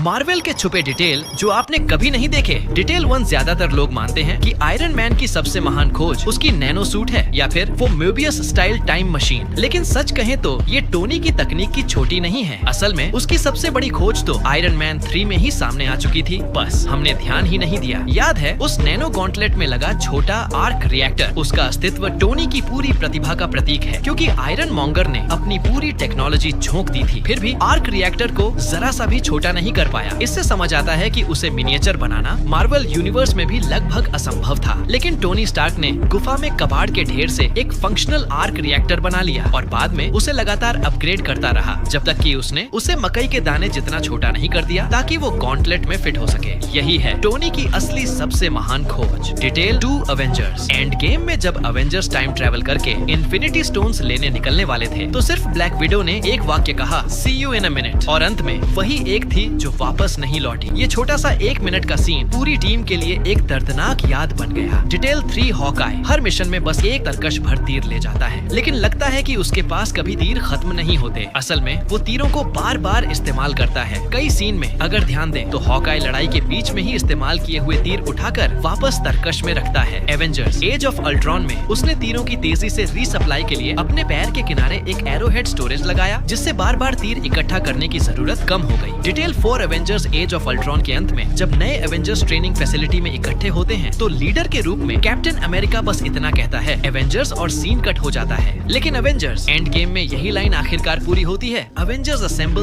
Marvel के छुपे detail जो आपने कभी नहीं देखे। डिटेल 1 ज्यादातर लोग मानते हैं कि आयरन मैन की सबसे महान खोज उसकी नैनो सूट है या फिर वो मोबियस स्टाइल टाइम मशीन। लेकिन सच कहें तो ये टोनी की तकनीक की छोटी नहीं है। असल में उसकी सबसे बड़ी खोज तो आयरन मैन 3 में ही सामने आ चुकी थी, बस हमने ध्यान ही नहीं दिया। याद है उस नैनो गॉन्टलेट में लगा छोटा आर्क रिएक्टर, उसका अस्तित्व टोनी की पूरी प्रतिभा का प्रतीक है, क्योंकि आयरन मॉन्गर ने अपनी पूरी टेक्नोलॉजी झोंक दी थी, फिर भी आर्क रिएक्टर को जरा सा भी छोटा नहीं कर पाया। इससे समझ आता है कि उसे मिनिएचर बनाना मार्वल यूनिवर्स में भी लगभग असंभव था। लेकिन टोनी स्टार्क ने गुफा में कबाड़ के ढेर से एक फंक्शनल आर्क रिएक्टर बना लिया और बाद में उसे लगातार अपग्रेड करता रहा, जब तक कि उसने उसे मकई के दाने जितना छोटा नहीं कर दिया ताकि वो गॉन्टलेट में फिट हो सके। यही है टोनी की असली सबसे महान खोज। Detail 2 Avengers. एंड गेम में जब अवेंजर्स टाइम ट्रेवल करके इन्फिनिटी स्टोन्स लेने निकलने वाले थे तो सिर्फ ब्लैक विडो ने एक वाक्य कहा, सी यू इन अ मिनट, और अंत में वही एक थी जो वापस नहीं लौटी। ये छोटा सा 1 मिनट का सीन पूरी टीम के लिए एक दर्दनाक याद बन गया। Detail 3 Hawkeye. हर मिशन में बस एक तरकश भर तीर ले जाता है, लेकिन लगता है कि उसके पास कभी तीर खत्म नहीं होते। असल में वो तीरों को बार बार इस्तेमाल करता है। कई सीन में अगर ध्यान दें तो हॉकाई लड़ाई के बीच में ही इस्तेमाल किए हुए तीर उठाकर वापस तरकश में रखता है। एवेंजर्स एज ऑफ अल्ट्रॉन में उसने तीरों की तेजी से रीसप्लाई के लिए अपने पैर के किनारे एक एरोहेड स्टोरेज लगाया, जिससे बार बार तीर इकट्ठा करने की जरूरत कम हो गई। Detail 4 Avengers Age of Ultron के अंत में जब नए एवेंजर्स ट्रेनिंग फैसिलिटी में इकट्ठे होते हैं तो लीडर के रूप में कैप्टन अमेरिका बस इतना कहता है एवेंजर्स और सीन कट हो जाता है। लेकिन एवेंजर्स एंड गेम में यही लाइन आखिरकार पूरी होती है, एवेंजर्स असेंबल